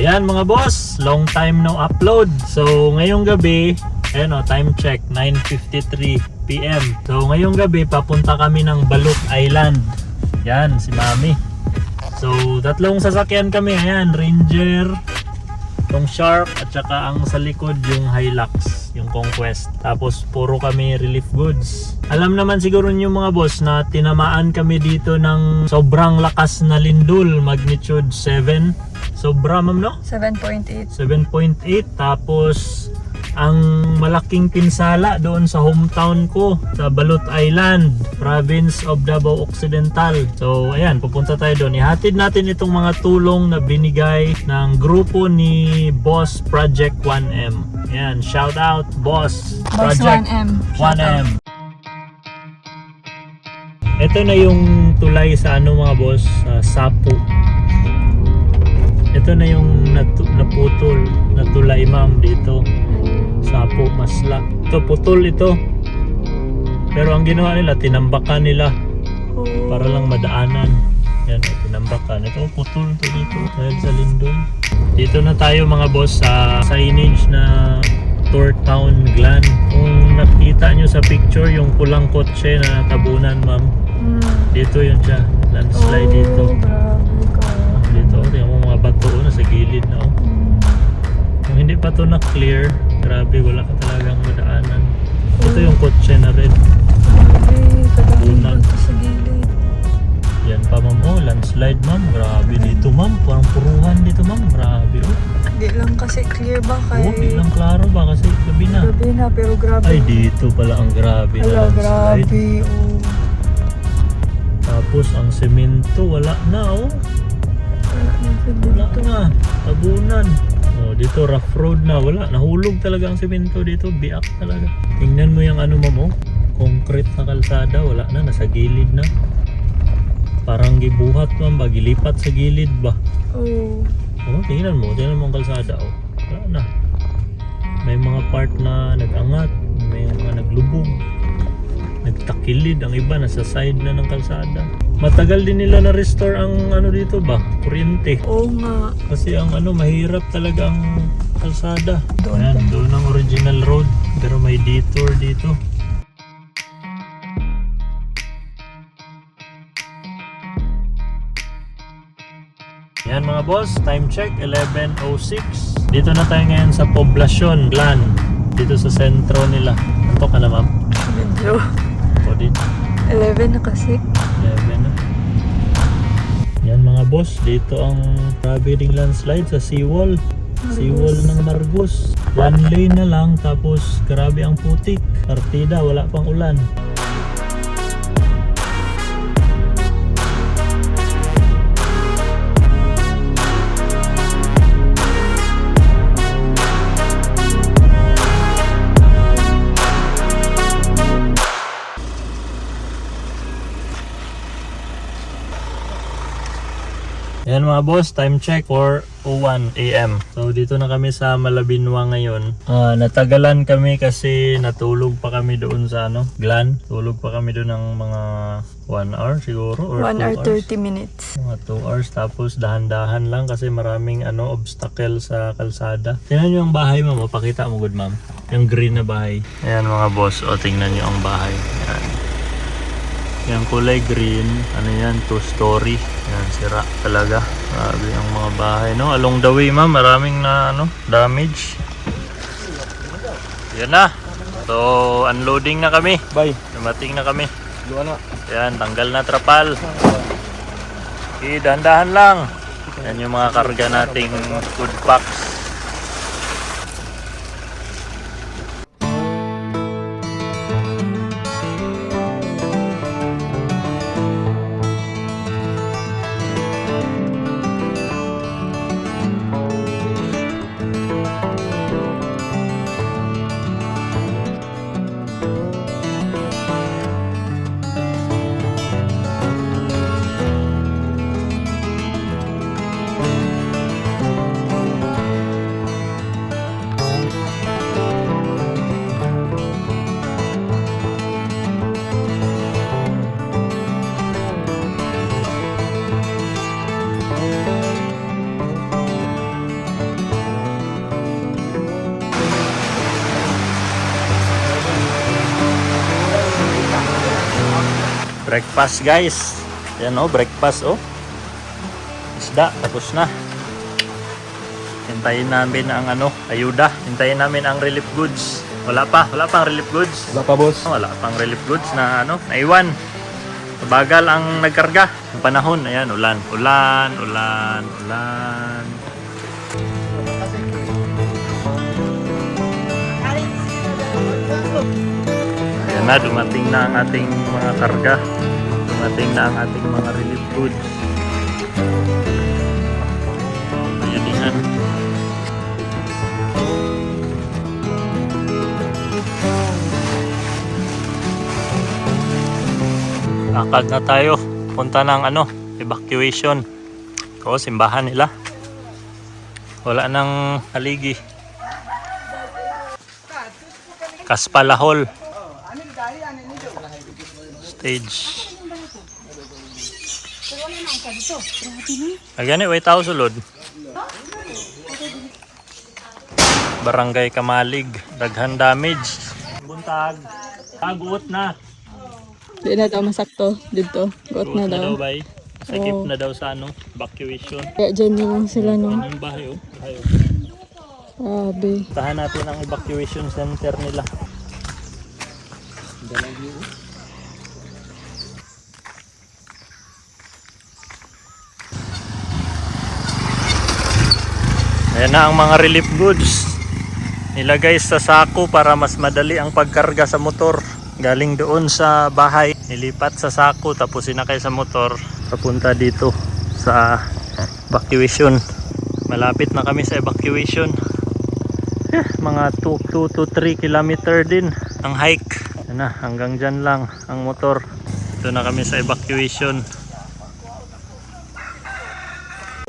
Ayan mga boss, long time no upload. So ngayong gabi, ayan o, time check, 9:53 PM. So ngayong gabi, papunta kami ng Baluk Island. Yan, si Mami. So tatlong sasakyan kami, ayan, Ranger, yung Shark, at saka ang sa likod yung Hilux, yung Conquest. Tapos puro kami relief goods. Alam naman siguro niyo mga boss na tinamaan kami dito ng sobrang lakas na lindol, magnitude 7. Sobra ma'am no? 7.8. 7.8. Tapos ang malaking pinsala doon sa hometown ko sa Balot Island, province of Davao Occidental. So ayan, pupunta tayo doon. Ihatid natin itong mga tulong na binigay ng grupo ni Boss Project 1M. Ayan, shout out Boss Boss Project 1M. 1M. Ito na yung tulay sa ano mga boss, Sapo. Ito na yung naputol na tulay ma'am dito. Sapo, Masla. Ito putol ito. Pero ang ginawa nila, tinambakan nila para lang madaanan. Yan, tinambakan. Ito putol ito dito dahil sa lindol. Dito na tayo mga boss sa signage na Tour Town Glan. Kung nakita nyo sa picture yung pulang kotse na natabunan ma'am, dito yun siya. Landslide dito. Grabe ka. Dito, tingnan mo mga bato na sa gilid na oh. Kung hindi pa to na clear, grabe, wala ka talagang madaanan. Ito yung kotse na red. Grabe, Bunag. kadami sa gilid. Yan pa ma'am, oh, landslide ma'am. Grabe dito ma'am, parang puruhan dito ma'am. Grabe oh. Hindi lang kasi clear ba Oh, di lang klaro ba kasi gabi na. Grabe na, pero grabe. Ay, dito pala ang grabe na Ala, landslide. grabe. Oh. Tapos ang semento, wala na oh. Wala na, tabunan. Oh, dito rough road na, wala, nahulog talaga ang semento dito, biak talaga. Tingnan mo yung ano mo, concrete na kalsada, wala na, nasa gilid na. Parang gibuhat ma'am ba, gilipat sa gilid ba? Oh. Oh, tingnan mo ang kalsada oh. Wala na. May mga part na nag-angat, may mga naglubog, nagtakilid, ang iba nasa side na ng kalsada. Matagal din nila na-restore ang ano dito ba, kuryente. Oo nga. Kasi ang ano, mahirap talaga ang kalsada. Doon Ayan, pa. doon ang original road, pero may detour dito. Yan mga boss, time check 11:06. Dito na tayo ngayon sa Poblacion Glan, dito sa sentro nila. Ito ka na ma'am? Medyo O din, 11 na kasi. 11 na. Yan mga boss, dito ang grabe ding landslide sa seawall. Seawall ng Margus. One lane na lang, tapos grabe ang putik. Partida, wala pang ulan. Ayan mga boss, time check 4:01 AM. So dito na kami sa Malabinwa ngayon. Natagalan kami kasi natulog pa kami doon sa ano, Glan. Tulog pa kami doon ng mga 1 hour siguro or 1 2 hour hours. 30 minutes. Mga 2 hours, tapos dahan-dahan lang kasi maraming ano, obstacle sa kalsada. Tingnan nyo ang bahay mo, pakita mo good ma'am. Yung green na bahay. Ayan mga boss, o tingnan nyo ang bahay. Ayan. Yung kulay green, ano yan, 2-story. Yan, sira talaga. Grabe ang mga bahay, no? Along the way, ma'am, maraming na, ano, damage. Yan na. So, unloading na kami. Bye. Dumating na kami. Luwa na. Yan, tanggal na trapal. Okay, dahan-dahan lang. Yan yung mga karga nating food packs. Breakfast guys. Yan oh, breakfast oh. Isda, tapos na. Hintayin namin ang ayuda. Hintayin namin ang relief goods. Wala pang relief goods. Wala pa, boss. Wala pang relief goods na naiwan. Bagal ang nagkarga. Ang panahon, ayan, ulan. Ayan na, dumating na ang ating mga karga. Dumating na ang ating mga relief goods. Ayan yan. Lakad na tayo. Punta ng evacuation. O, simbahan nila. Wala nang haligi. Kaspalahol. Stage. Agani, way tao sulod. Barangay Kamalig. Daghan damage. Buntag. Aguot na. Di na daw masakto dito. Got na daw. Bay. Sakip na daw sa evacuation. Kaya dyan na lang sila no. Yan yung bahay oh. Grabe. Tahan natin ang evacuation center nila. Ayan na ang mga relief goods. Nilagay sa sako para mas madali ang pagkarga sa motor. Galing doon sa bahay, nilipat sa sako tapos sinakay sa motor papunta dito sa evacuation. Malapit na kami sa evacuation. Mga 2 to 3 kilometer din ang hike. Yan na, hanggang dyan lang ang motor. Ito na kami sa evacuation.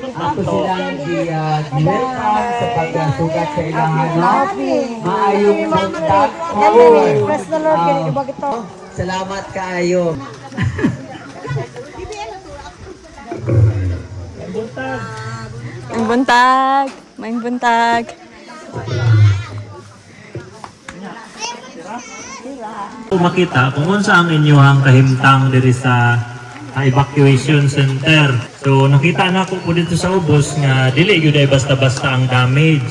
Ako silang welcome sa pagsugat sa ilang maayong contact forward. Bless the Lord, kaya iba ito. Salamat kaayo. Maing buntag. Maing buntag. Makita kung unsa ang inyong kahimtang diri sa evacuation center. So nakita na ko po dito sa ubos nga dili gyud ay basta-basta ang damage.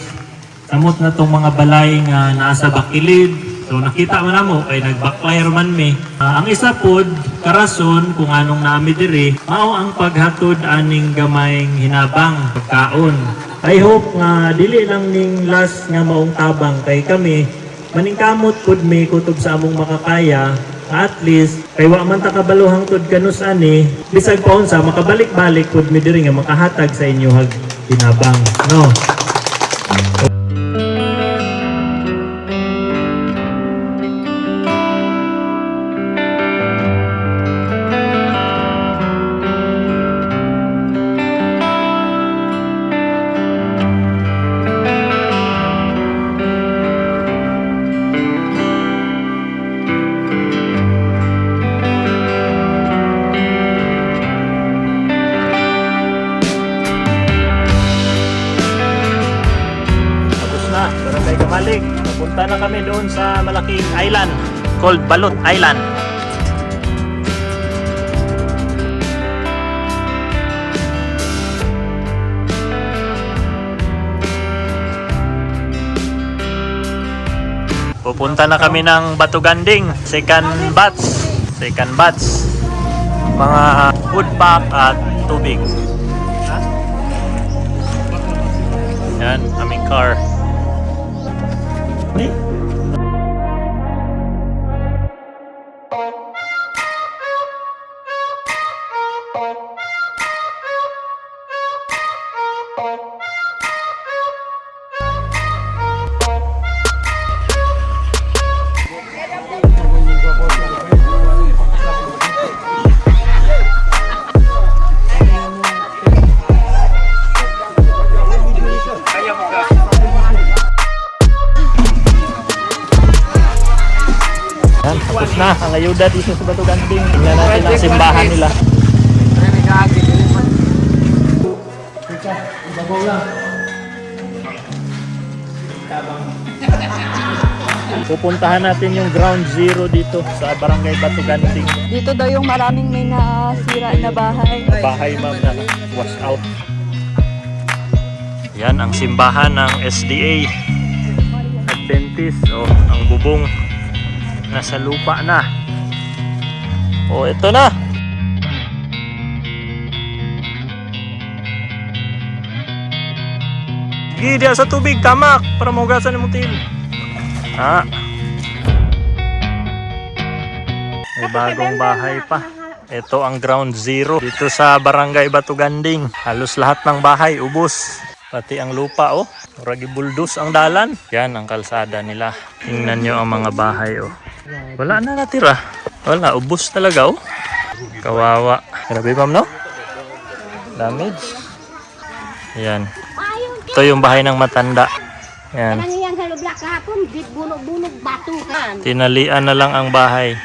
Samot na tong mga balay nga nasa bakilid. So nakita man namo kay nag-backfire man mi. Ang isa pod karason kung anong naami diri mao ang paghatod aning gamayng hinabang pagkaon. I hope nga dili lang ning last nga maong tabang kay kami maningkamot pod mi kutob sa among makakaya. At least kay wa man ta kabaluhang tud kanus ani bisag pa unsa makabalik-balik pud mi diri nga makahatag sa inyo hag hinabang no. Barangay Kamalig. Papunta na kami doon sa malaking island called Balot Island. Pupunta na kami ng Batuganding, second batch. Mga food pack at tubig. Yan, aming car. Yan, tapos na ang ayuda dito sa Batuganding. Tingnan natin ang simbahan nila. pupuntahan natin yung ground zero dito sa Barangay Batuganding. Dito daw yung maraming may nasira na bahay. Bahay ma'am na wash out. Yan ang simbahan ng SDA Adventist. Oh, ang bubong nasa lupa na. Oh, ito na. Gida sa tubig, tamak para mahugasan ng mutil. Ha? May bagong bahay pa. Ito ang ground zero dito sa Barangay Batuganding. Halos lahat ng bahay ubos. Pati ang lupa, oh. Ragi buldos ang dalan. Yan ang kalsada nila. Tingnan nyo ang mga bahay, oh. Wala na natira. Wala, ubos talaga, oh. Kawawa. Grabe, ma'am, no? Damage. Yan. Ito yung bahay ng matanda. Yan. Yang halubla kahapon, bunog-bunog bato kan. Tinalian na lang ang bahay.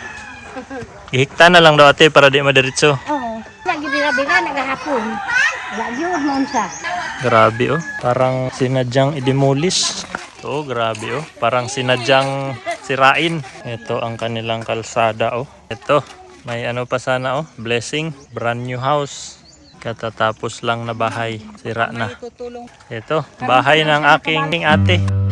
Ihikta na lang daw ate para di madiretso. Oo. Lagi bira-bira nagahapon. Lagi mo sa. Grabe oh. Parang sinadyang i-demolish. Oh, grabe oh. Parang sinadyang sirain. Ito ang kanilang kalsada oh. Ito. May ano pa sana oh. Blessing. Brand new house. Katatapos lang na bahay. Sira na. Ito. Bahay ng aking ate.